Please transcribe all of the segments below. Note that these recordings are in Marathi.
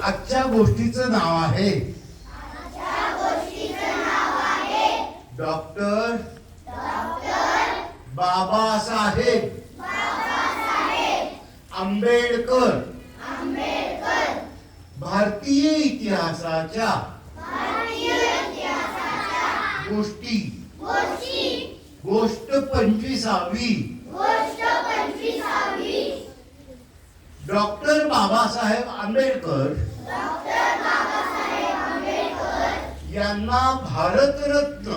आजच्या गोष्टीचं नाव आहे डॉक्टर बाबासाहेब आंबेडकर. भारतीय इतिहासाच्या गोष्टी गोष्ट 25वी. डॉक्टर बाबासाहेब आंबेडकर यांना भारतरत्न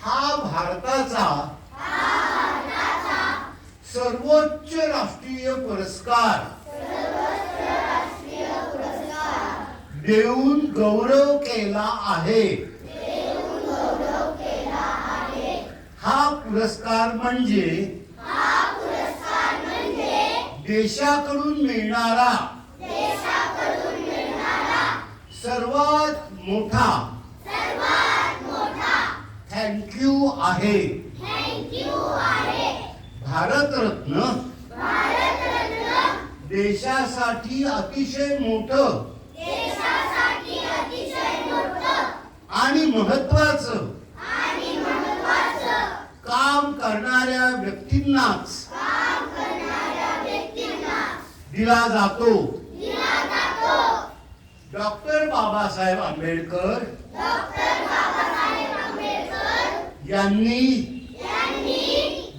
हा भारताचा सर्वोच्च राष्ट्रीय पुरस्कार देऊन गौरव केला आहे. हा पुरस्कार म्हणजे देशाकडून मिळणारा सर्वात मोठा थँक्यू आहे. भारतरत्न देशासाठी अतिशय मोठं आणि महत्वाचं काम करणाऱ्या व्यक्तींनाच दिला जातो. डॉक्टर बाबासाहेब आंबेडकर यांनी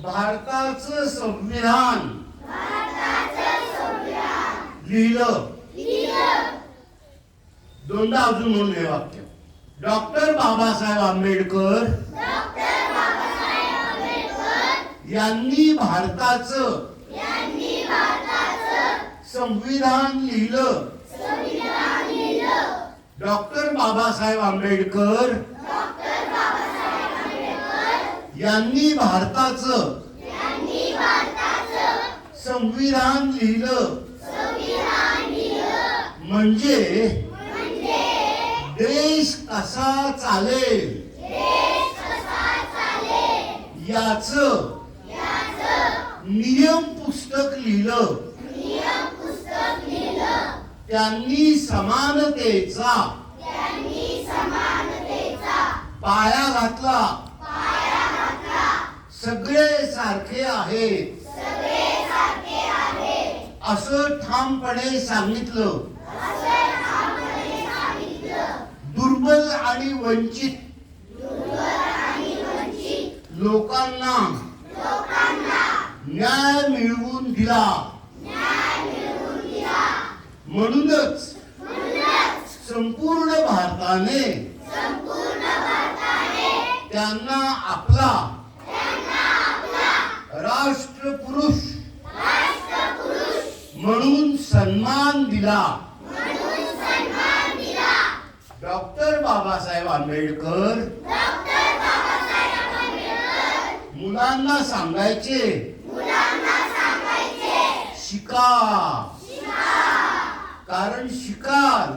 भारताचं संविधान लिहिलं. दोनदा अजून म्हणून हे वाक्य. डॉक्टर बाबासाहेब आंबेडकर यांनी भारताचं संविधान लिहिलं. डॉक्टर बाबासाहेब आंबेडकर यांनी भारताचं संविधान लिहिलं म्हणजे देश कसा चालेल याचं नियम पुस्तक लिहिलं. त्यांनी समानतेचा पाया घातला. सगळे सारखे आहेत असं ठामपणे सांगितलं. दुर्बल आणि वंचित लोकांना न्याय मिळवून दिला. म्हणूनच संपूर्ण भारताने त्यांना आपला राष्ट्रपुरुष म्हणून सन्मान दिला. डॉक्टर बाबासाहेब आंबेडकर मुलांना सांगायचे शिका, कारण शिकाल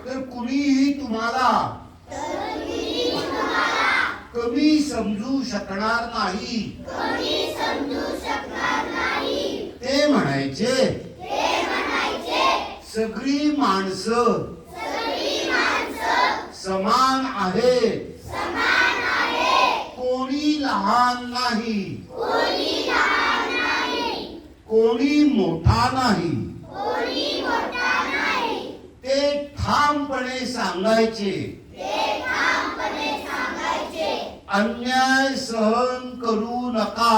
तर कुणीही तुम्हाला कमी समजू शकणार नाही. ते म्हणायचे सगळी माणसं समान आहेत. कोणी लहान नाही, कोणी मोठा नाही. ते ठामपणे सांगायचे. अन्याय सहन करू नका.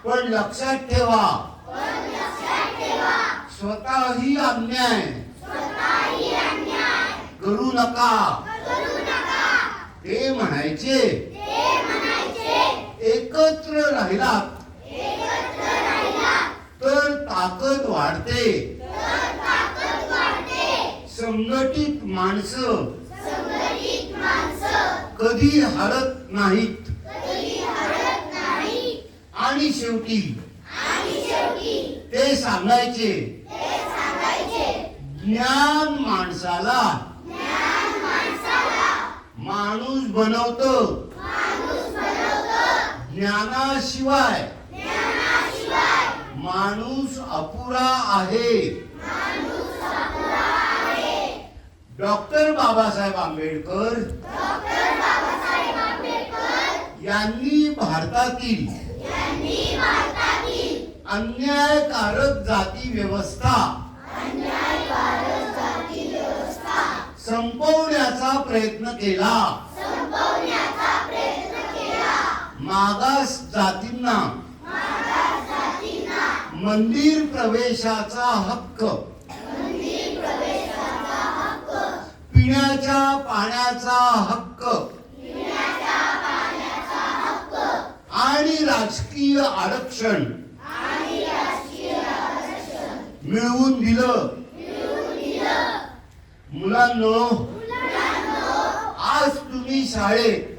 पण लक्षात ठेवा स्वतःही अन्याय करू नका. ते म्हणायचे एकत्र राहिलात तर ताकद वाढते. संघटित माणसं कधी हरत नाहीत. आणि शेवटी ते सांगायचे ज्ञान माणसाला माणूस बनवतो. ज्ञानाशिवाय माणूस अपुरा आहे. डॉक्टर बाबासाहेब आंबेडकर यांनी भारतातील अन्यायकारक जाती व्यवस्था संपवण्याचा प्रयत्न केला. मागास जातींना मंदिर प्रवेशाचा हक्क, पिण्याच्या पाण्याचा हक्क आणि राजकीय आरक्षण मिळवून दिलं. मुलांनो, आज तुम्ही शाळेत